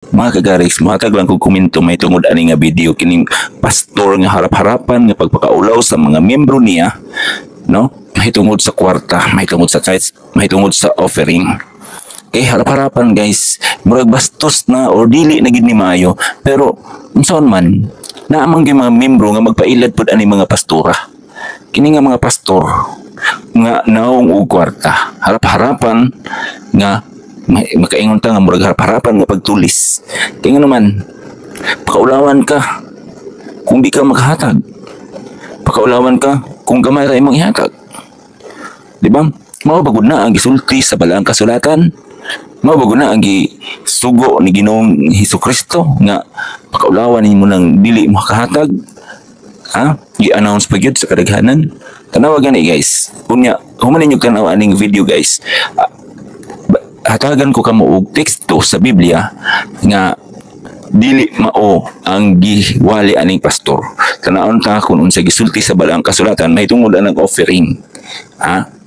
Mga kagaris, matag lang kong komento may tungod ani nga video kining pastor nga harap-harapan nga pagpakaulaw sa mga miyembro niya, no? May tungod sa kwarta, may tungod sa tithes, may tungod sa offering. Harap-harapan guys, murag bastos na or dili na gid ni maayo, pero unsaon man naamang gyud mga miyembro nga magpailad pud ani mga pastora. Kini nga mga pastor nga naong og kwarta, harap-harapan nga makaingon ta nga murag harap-harapan nga pagtulis. Kaya nga naman, pakaulawan ka kung di ka maghatag. Pakaulawan ka kung gamay ra imong ihatag. Di ba? Mao bagud na ang gisulti sa balaang kasulatan. Mao bagud na ang gisugo ni Ginoong Hesukristo nga pakaulawan nimo nang dili mo kahatag. Gi-announce pa gyud sa kadaghanan. Tanawa gani guys. Unya, human ninyo tanaw aning video guys. Hatagan ko kamo og teksto sa Biblia nga dili mao ang giwali aning pastor. Tanaon ta kung unsa gisulti sa balaang kasulatan may tungod ang offering.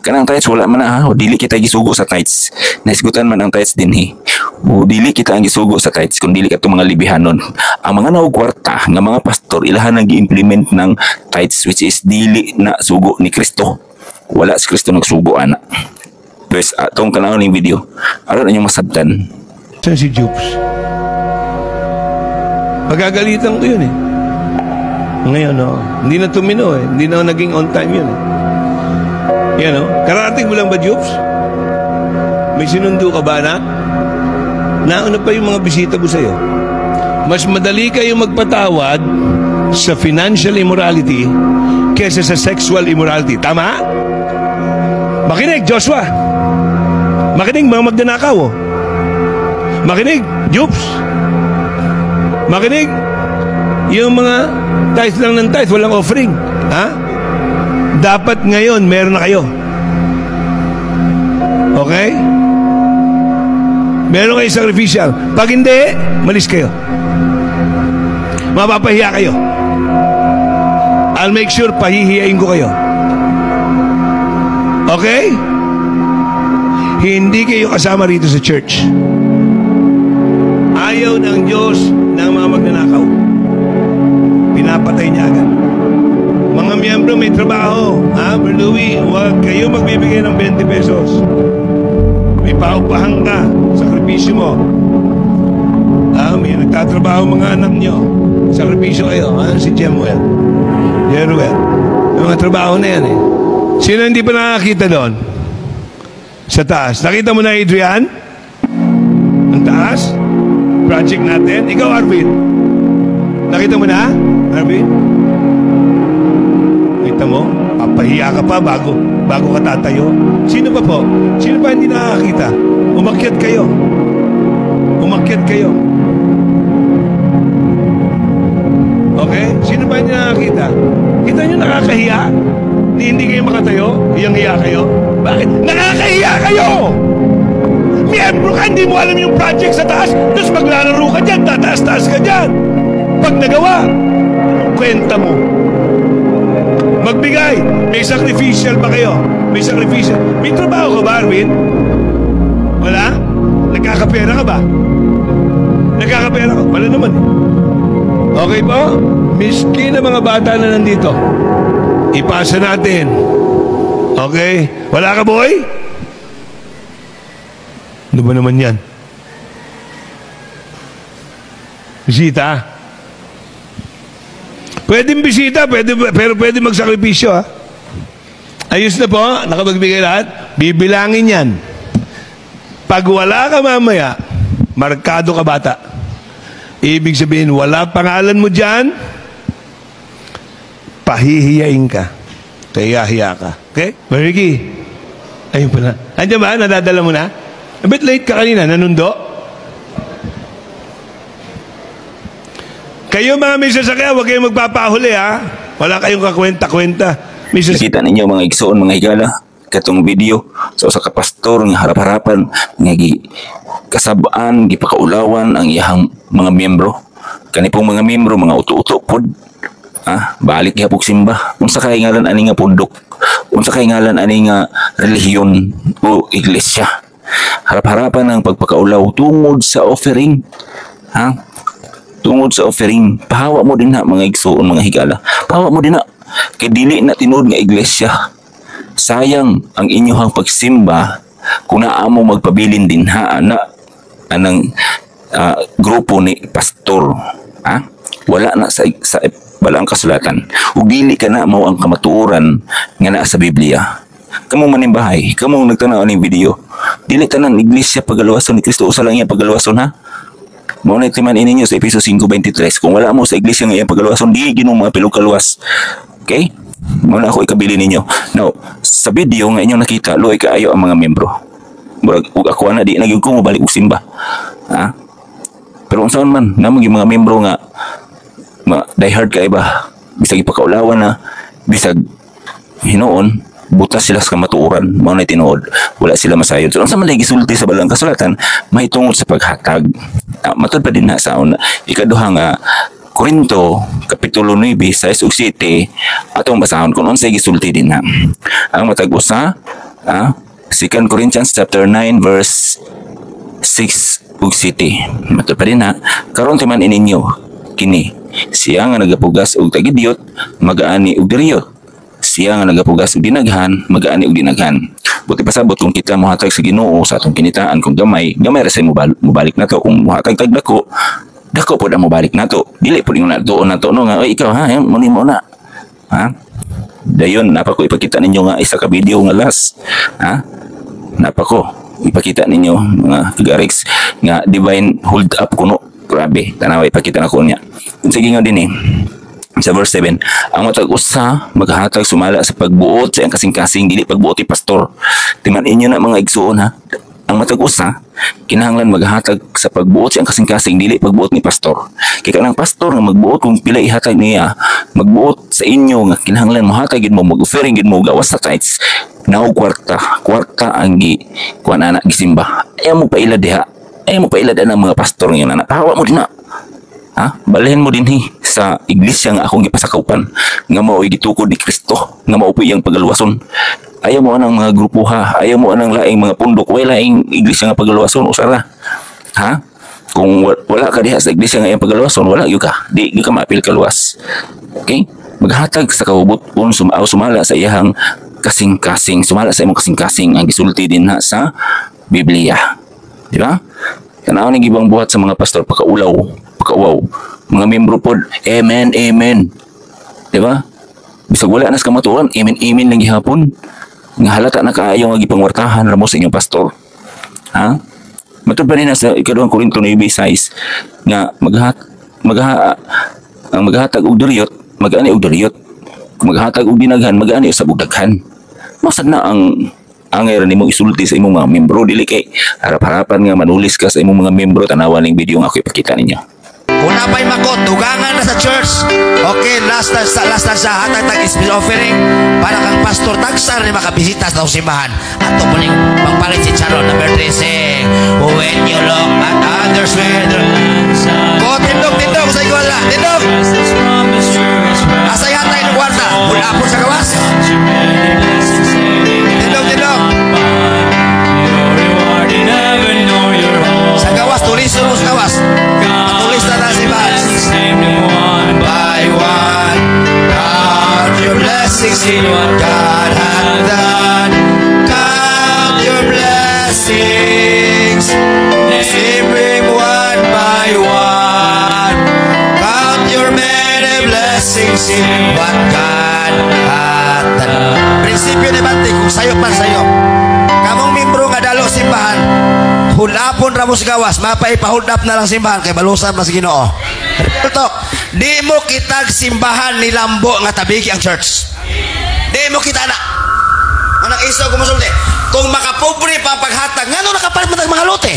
Kanang tithes wala man na o dili kita gisugo sa tithes. Naisgutan man ang tithes dinhi. O dili kita ang gisugo sa tithes kung dili kato mga libihanon. Ang mga naog kwarta nga mga pastor ilahan ang gi-implement ng tithes which is dili na sugo ni Kristo. Wala si Kristo nagsugo ana. Guys, atong kanawon ng video. Aron niyo masabtan. Saan si Jupes? Magagalitan ko yun eh. Ngayon, hindi na tumino eh. Hindi na naging on time yun eh. Yan karating mo lang ba, Jupes? May sinundo ka ba, anak? Nauna pa yung mga bisita mo sa'yo. Mas madali kayong magpatawad sa financial immorality kaysa sa sexual immorality. Tama? Makinig, Joshua! Makinig, mga magnanakaw, Makinig, Jupes. Makinig, yung mga tithes lang ng tithes, walang offering. Dapat ngayon, meron na kayo. Okay? Meron kayo sacrificial. Pag hindi, malis kayo. Mapapahiya kayo. I'll make sure pahihiyain ko kayo. Okay? Hindi kayo kasama rito sa church. Ayaw ng Diyos ng mga magnanakaw. Pinapatay niya agad. Mga miyembro may trabaho. Brother Louie, huwag kayo magbibigay ng 20 pesos. May paupahan ka. Sakripisyo mo. May nagtatrabaho mga anak nyo. Sakripisyo kayo. Si Jemuel. Jeruel. May mga trabaho na yan eh. Sino hindi pa nakakita doon? Sa taas. Nakita mo na, Adrian? Ang taas? Project natin. Ikaw, Arvin. Nakita mo na, Arvin? Nakita mo? Papahiya ka pa bago ka tatayo. Sino pa po? Sino pa hindi nakakita? Umakyat kayo. Umakyat kayo. Okay? Sino pa hindi nakakita? Kita nyo nakakahiya? Hindi kayo makatayo? Hiyang-hiya kayo? Bakit? Nakakahiya kayo! Miyembro ka, hindi mo alam yung project sa taas, tapos maglalaro ka dyan, tataas-taas ka dyan. Pag nagawa, anong kwenta mo? Magbigay. May sacrificial ba kayo? May sacrificial. May trabaho ka ba, Arvin? Wala? Nagkakapera ka ba? Nagkakapera ka? Wala naman. Okay po? Miskin na mga bata na nandito. Ipasa natin. Okay? Wala ka, boy? Ano ba naman yan? Bisita? Pwedeng bisita, pero pwede magsakripisyo, Ayos na po, nakapagbigay lahat. Bibilangin yan. Pag wala ka mamaya, markado ka bata. Ibig sabihin, wala pangalan mo dyan, pahihiyain ka. Kaya-hiya ka. Okay? Ricky. Ayun pala. Andiyan ba? Nadadala mo na? A bit late ka kanina. Nanundo? Kayo mga may sasakyan, huwag kayong magpapahuli, Wala kayong kakwenta-kwenta. Nakita ninyo mga igsoon, mga higala, katong video sa kapastor nga harap-harapan nga kasabaan, gipakaulawan ang iyang mga miyembro. Kani pong mga miyembro, mga uto-uto pod. Balik gihapok simba. Unsa kay ngalan ani nga pundok? Unsa kay ngalan ani nga relihiyon o iglesia? Harap-harapan ang pagpakaulaw tungod sa offering. Ha? Tungod sa offering, pahawa mo din na mga igsoon, mga higala. Pahawa mo din na. Kay dili na tinuod nga iglesia. Sayang ang inyong pagsimba kung naamo magpabilin din ha na anang grupo ni pastor. Ha? Wala na sa wala ang kasulatan. Ug dili ka na mao ang kamatuoran nga naa sa Biblia. Kamong manimbahay, kamong nagtanaw ning video. Dili tanan iglesia pagaluwason ni Kristo, usa lang iya pagaluwason ha. Mao na timan ininyo sa Efeso 5:23. Kung wala mo sa iglesia nga iyang pagaluwason, di ginoo mga pilog kaluwas. Okay? Mao na ako ikabili ninyo. Now, sa video nga inyong nakita, luoy kaayo ang mga membro. Murag ug ako na di nagyud ko mobalik og simba. Ha? Pero unsaon man namong mga membro nga die hard kay ba? Bisag ipakaulawan na, bisag hinuon, butas sila sa kamatuoran, mao na tinuod, wala sila masayod. So, unsa man lagi gisulti sa balang kasulatan, mahitungod sa paghatag. Matud pa din na sa una, ikaduha nga Korinto kapitulo 9 6 ug 7 atong basahon kung unsay gisulti din na. Ang matag usa, 2 Corinthians chapter 9 verse 6 ug 7. Matud pa din na, karon timan ininyo kini siya nga nagapugas og tagidyot, magaani og diriyot. Siya nga nagapugas og dinaghan, magaani og dinaghan. Buti pasabot kung kita mohatag sa Ginoo sa atong kinitaan kung gamay ra say mobalik nato. Kung mohatag tag dako pod ang mobalik nato. Dili pod ingon nato no nga oy ikaw ha, muni mo na. Ha? Dayon napa ko ipakita ninyo nga isa ka video nga last. Ha? Napa ko ipakita ninyo mga kagarex nga divine hold up kuno. Grabe, tanaway ipakita na ko niya. Sige nga din sa verse 7, ang matag usa maghatag sumala sa pagbuot sa iyang kasing-kasing, dili pagbuot ni pastor. Timan inyo na mga igsuon ha. Ang matag usa kinahanglan maghatag sa pagbuot sa iyang kasing-kasing, dili pagbuot ni pastor. Kay kanang pastor nga magbuot kung pila ihatag niya, magbuot sa inyo nga kinahanglan mohatag gid mo, mag-offering gid mo gawas sa tithes. Now kwarta ang kuan ana gisimba. Ayaw mo paila diha. Ayaw mo paila ang mga pastor ngayon na hawa mo din na. Ha? Balahin mo din sa iglesia nga akong gipasakaupan nga mao'y gitukod ni Kristo, nga mao'y iyang pagaluwason. Ayaw mo anang mga grupo ha, ayaw mo anang laing mga pundok, wala laing iglesia nga pagaluwason, usara. Ha? Kung wala ka diha sa iglesia nga iyang pagaluwason, wala gyud ka, di ka maapil kaluwas. Okay? Maghatag sa kahuboton, sumala sa iyang kasing-kasing, sumala sa imong kasing-kasing ang gisulti din na sa Biblia. Di ba? Tanaw ning ibang buhat sa mga pastor pakaulaw. Mga membro pod, amen, amen. Di ba? Bisag wala na sa kamatuoran, amen, amen lang gihapon. Nga halata na kaayo nga gipangwartahan ramo sa inyong pastor. Ha? Matud pa rin na sa ikaduhang Korinto 9:6 nga ang maghatag og diriyot, mag-ani og diriyot. Kung maghatag og dinaghan, mag-ani sa bugdaghan. Masad na ang angay nimo isulti sa imong mga membro, dili kay harap-harapan nga manulis ka sa imong mga membro. Tanawan ning video nga ako ipakita ninyo. Kung napay makot, dugangan na sa church. Okay, last na sa hatag tag special offering para kang pastor tagsar ni makabisita sa simbahan. Ato po ning pangpalit si Charon number 3 sing when you look at others with ko tindog sa iguala tindog asay hatay ng kwarta mula po sa gawas tindog sa gawas tulis mo sa gawas tulis na si Bas one by one count your blessings in what God had done. Count your blessings, sing him one by one. Count your many blessings in what God had done. Prinsipyo ni Bante, kung sayop man sayop kamong membro nga dalo simbahan, hulapon ramos gawas, mapaipahold up na lang simbahan kay balusan mas Ginoo. Ito, di mo kitag simbahan ni Lambo nga tabigi ang church. Di mo kita na. Anak iso kumusulti. Kung makapobre pa ang paghatag, ngano nakapalit mo mga lote?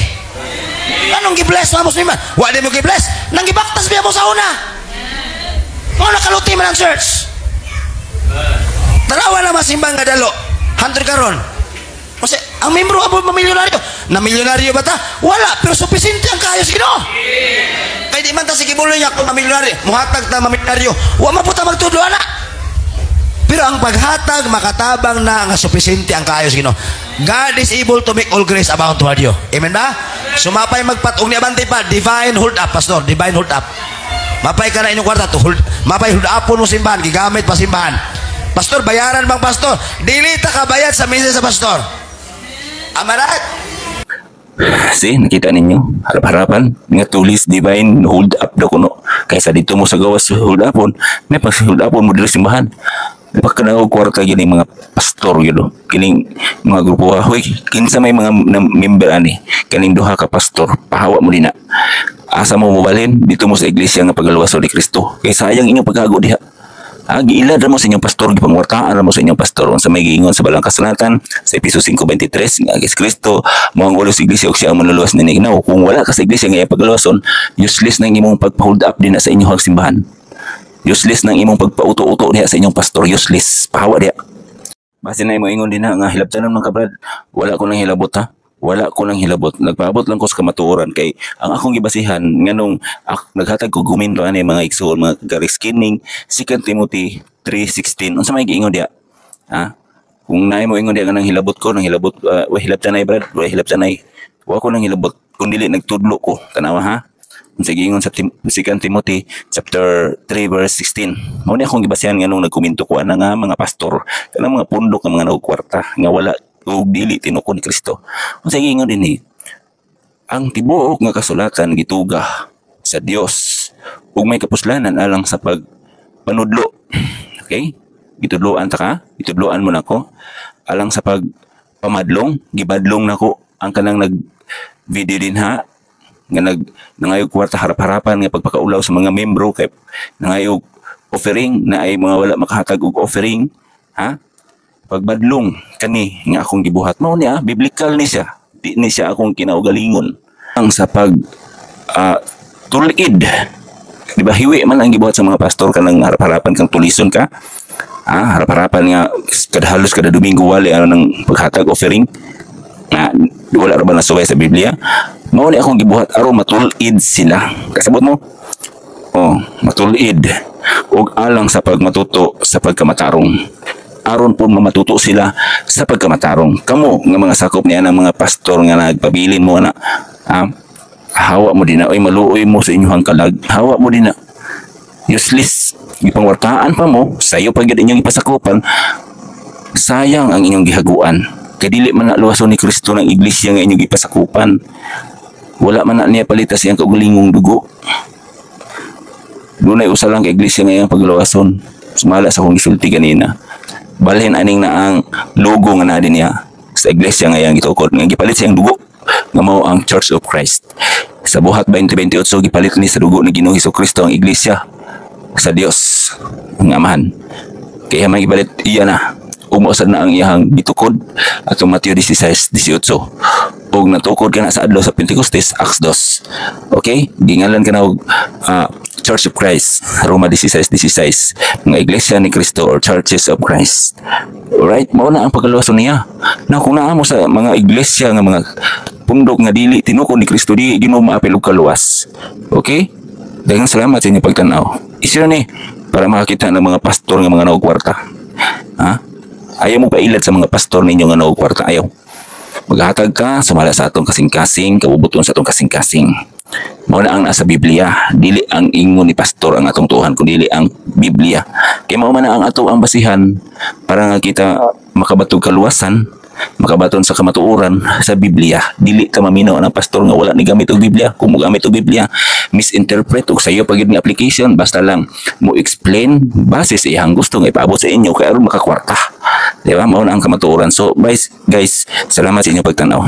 Anong gibless mo musliman? Wa di mo gibless, nang gibaktas biya mo sa una. Mo nakaluti man ang church. Tarawa na masimbang nga dalo. Hunter karon. Kasi ang membro abo milyonaryo. Na milyonaryo ba ta? Wala, pero supisente ang kayos Ginoo. Kay di man ta sige buloy niya kung milyonaryo, muhatag ta milyonaryo. Wa man puta magtudlo ana. Pero ang paghatag makatabang na nga supisente ang kayos Ginoo. God is able to make all grace abound toward you. Amen ba? Sumapay magpatong ni abante pa, divine hold up, pastor, divine hold up. Mapay ka na inyong kwarta to hold, mapay hold upon mo simbahan, gigamit pa simbahan. Pastor, bayaran bang pastor? Dili ta ka bayad sa misa sa pastor. Amarat. See, nakita ninyo, harap-harapan, nga tulis divine hold up daw kuno. Kaysa dito mo sa gawas hold upon, may pag hold upon mo dili simbahan. Pagkanang kwarta gini mga pastor yun, kining mga grupo hoy, kinsa may mga member ani, kaning duha ka pastor, pahawa mo din na. Asa mo mobalhin dito mo sa iglesia nga pagluwason ni Kristo. Kay sayang inyong paghago diha. Giilad ra mo sa inyong pastor, gipangwartaan ra mo sa inyong pastor sa may giingon sa balang kasulatan sa Efeso 5:23 nga Kristo mo ang ulo sa iglesia ug siya ang manluluwas ni ginaw. Kung wala ka sa iglesia nga pagluwason, useless na imong pagpa-hold up din na sa inyong simbahan. Useless na imong pagpauto-uto diha sa inyong pastor, useless. Pahawa diha. Base na imong ingon din nga hilabtanon man ka brad. Wala ko nang hilabot ha. Wala ko nang hilabot. Nagpaabot lang ko sa kamatuoran kay ang akong gibasihan nganong naghatag ko gumento ani mga igsoon mga gariskining 2 Timothy 3:16. Unsa may giingon diha? Ha? Kung naay mo ingon diha nga nang hilabot ko, nang hilabot wa hilabtanay brad, wa hilabtanay. Wa ko nang hilabot kun dili nagtudlo ko. Tanawa ha? Unsa giingon sa 2 Timothy chapter 3:16. Mao ni akong gibasihan nganong nagkomento ko ana nga mga pastor, kanang mga pundok nga mga nagkwarta nga wala o dili tinuko ni Kristo. Unsa giingon dinhi? Ang tibuok nga kasulatan gituga sa Dios ug may kapuslanan alang sa pagpanudlo. Okay? Gitudloan ta ka? Gitudloan mo nako alang sa pagpamadlong, gibadlong nako ang kanang nag-video din ha nga nangayog kwarta harap-harapan nga pagpakaulaw sa mga membro kay nangayog offering na ay mga wala makahatag og offering ha? Pagbadlong kani nga akong gibuhat mao niya biblical ni siya, di ni siya akong kinaugalingon ang sa pag tulid, di ba hiwi man ang gibuhat sa mga pastor kanang harap-harapan kang tulison ka harap-harapan nga kada halos kada Domingo wali ano ng paghatag offering nga wala ra ba nasuway sa Biblia. Mao ni akong gibuhat aron matulid sila, kasabot mo matulid ug alang sa pagmatuto sa pagkamatarong aron po mamatuto sila sa pagkamatarong. Kamo nga mga sakop niya ng mga pastor nga nagpabilin mo na hawa mo din na oy maluoy mo sa inyong kalag, hawa mo din na useless, ipangwartaan pa mo sayo pag inyong ipasakupan, sayang ang inyong gihaguan kay dili man na luwason ni Kristo ng iglesia nga inyong ipasakupan, wala man na niya palitas iyang kaugalingong dugo. Dunay usa lang ka iglesia nga iyang pagluwason, sumala sa akong gisulti kanina. Balhin aning na ang logo nga na din niya sa iglesia nga yang gitukod nga gipalit siyang dugo nga mao ang Church of Christ. Sa buhat 2028 gipalit ni sa dugo ni Ginoong Hesukristo ang iglesia sa Dios ang Amahan. Kaya may gipalit iya na umuusad na ang iyang gitukod atong Mateo 16:18 ug natukod ka na sa adlaw sa Pentecostes Acts 2. Okay, gingalan ka na og Church of Christ, Roma 16:16, mga iglesia ni Kristo or Churches of Christ. Alright, mao na ang pagkaluwason niya. Na kung naa mo sa mga iglesia nga mga pundok nga dili tinuko ni Kristo, di Ginoo maapil og kaluwas. Okay? Daghang salamat sa inyong pagtan-aw. Isira ni para makakita ng mga pastor nga mga nagkwarta. Ha? Ayaw mo pailad sa mga pastor ninyo nga nagkwarta, ayaw. Maghatag ka, sumala sa atong kasing-kasing, kabubuton sa atong kasing-kasing. Mao na ang nasa Biblia, dili ang ingon ni pastor ang atong tuhan kundi ang Biblia. Kay mao man ang ato ang basihan para nga kita makabatog kaluwasan, makabaton sa kamatuoran sa Biblia. Dili ta maminaw ang pastor nga wala ni gamit og Biblia. Kung mo gamit og Biblia, misinterpret og sayo pagid nga application, basta lang mo explain base sa iyang gusto nga ipaabot sa inyo kay aron makakwarta. Di ba? Mao na ang kamatuoran. So guys, salamat sa inyong pagtanaw.